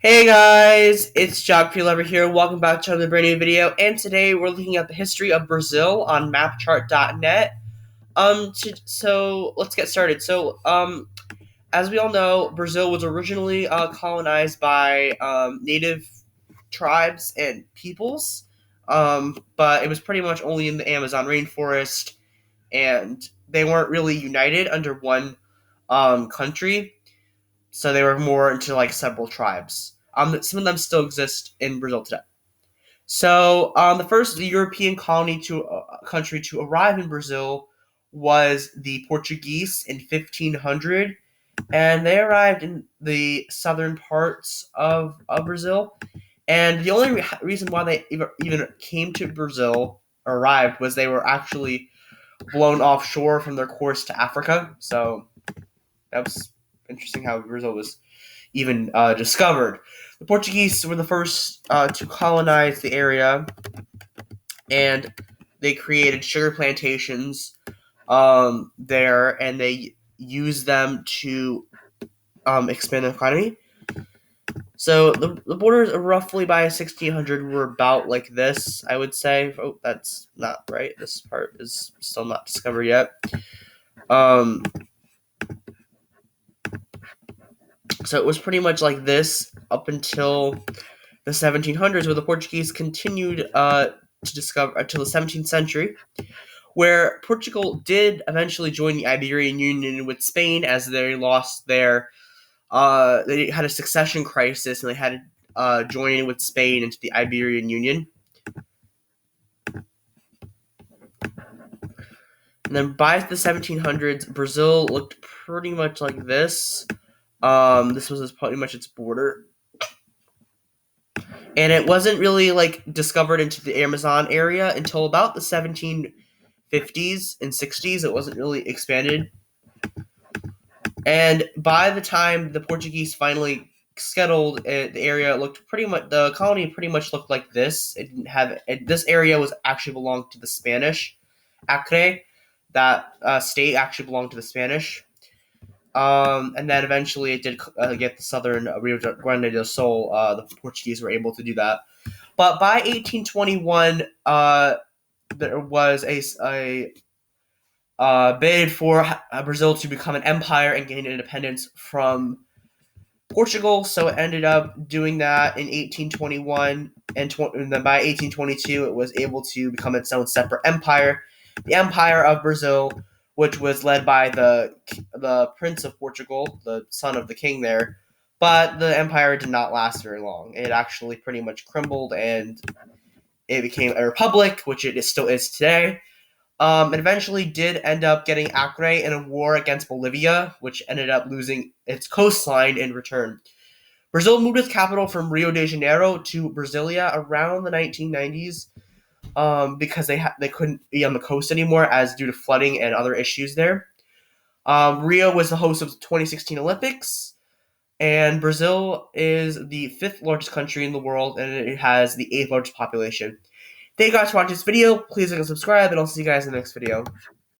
Hey guys, it's Lover here. Welcome back to another brand new video. And today we're looking at the history of Brazil on mapchart.net. So let's get started. As we all know, Brazil was originally colonized by native tribes and peoples, but it was pretty much only in the Amazon rainforest, and they weren't really united under one country, so they were more into like several tribes. Some of them still exist in Brazil today. The first European colony to country to arrive in Brazil was the Portuguese in 1500, and they arrived in the southern parts of Brazil. And the only reason why they even came to Brazil, or arrived, was they were actually blown offshore from their course to Africa. So that was interesting how Brazil was even discovered. The Portuguese were the first to colonize the area, and they created sugar plantations there, and they used them to expand the economy. So the borders roughly by 1600 were about like this, I would say. Oh, that's not right. This part is still not discovered yet. Um, so it was pretty much like this up until the 1700s, where the Portuguese continued to discover until the 17th century, where Portugal did eventually join the Iberian Union with Spain as they lost their. They had a succession crisis, and they had to join in with Spain into the Iberian Union. And then by the 1700s, Brazil looked pretty much like this. This was pretty much its border. And it wasn't really like discovered into the Amazon area until about the 1750s and 60s. It wasn't really expanded. And by the time the Portuguese finally settled, the area looked pretty much, the colony pretty much looked like this. It didn't have, this area was actually belonged to the Spanish. Acre, that state actually belonged to the Spanish. And then eventually it did get the southern Rio Grande do Sul. The Portuguese were able to do that. But by 1821, there was a bid for Brazil to become an empire and gain independence from Portugal. So it ended up doing that in 1821, and then by 1822, it was able to become its own separate empire, the Empire of Brazil, which was led by the Prince of Portugal, the son of the king there. But the empire did not last very long. It actually pretty much crumbled, and it became a republic, which it still is today. And eventually did end up getting Acre in a war against Bolivia, which ended up losing its coastline in return. Brazil moved its capital from Rio de Janeiro to Brasilia around the 1990s, because they couldn't be on the coast anymore as due to flooding and other issues there. Rio was the host of the 2016 Olympics, and Brazil is the fifth largest country in the world, and it has the eighth largest population. Thank you guys for watching this video. Please like and subscribe, and I'll see you guys in the next video.